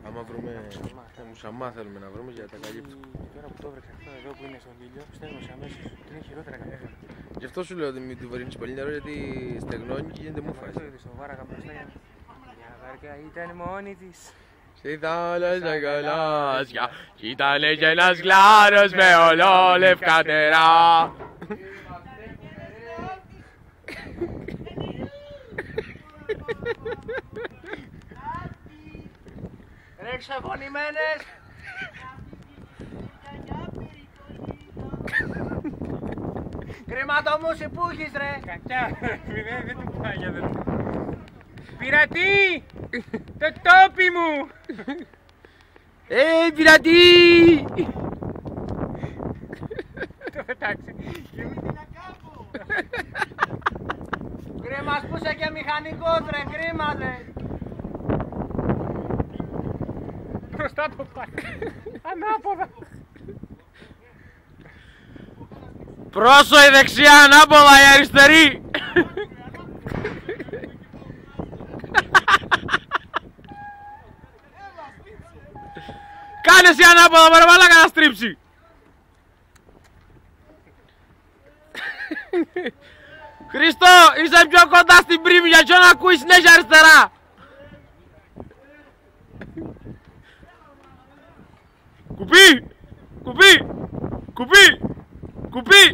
Άμα βρούμε μουσαμά θέλουμε να βρούμε για τα καλύπτω. Τώρα που το βρήκα αυτό εδώ που είναι στον ήλιο, στέλνωσε αμέσως. Είναι χειρότερα κατευθείαν. Γι' αυτό σου λέω ότι μην του βαρύνεις πολύ νερό γιατί στεγνώνει και γίνεται μούφας. Το είδες, το βάραγα μπροστά για μια βάρκα ήταν μόνη της. Στη θάλασσα γαλάζια κι ήτανε κι ένας γλάρος με ολόλευκα νερά. Ρίξε φωνημένες! Κρίμα το μουσι που έχεις ρε! Κακιά, δεν του πάει για δεν. Πειρατή! Το τόπι μου! Πειρατή! Το πετάξει. Κρίμα που είσαι και μηχανικός ρε, κρίμα ρε! Μπροστά το πάει. Ανάποδα. Πρόσω η δεξιά, ανάποδα η αριστερή. Κάνε εσύ ανάποδα, μωρέ μαλάκα να στρίψει. Χριστό, είσαι πιο κοντά στην πρίμη για να ακούεις συνέχεια αριστερά. Κουπί! Κουπί! Κουπί! Κουπί!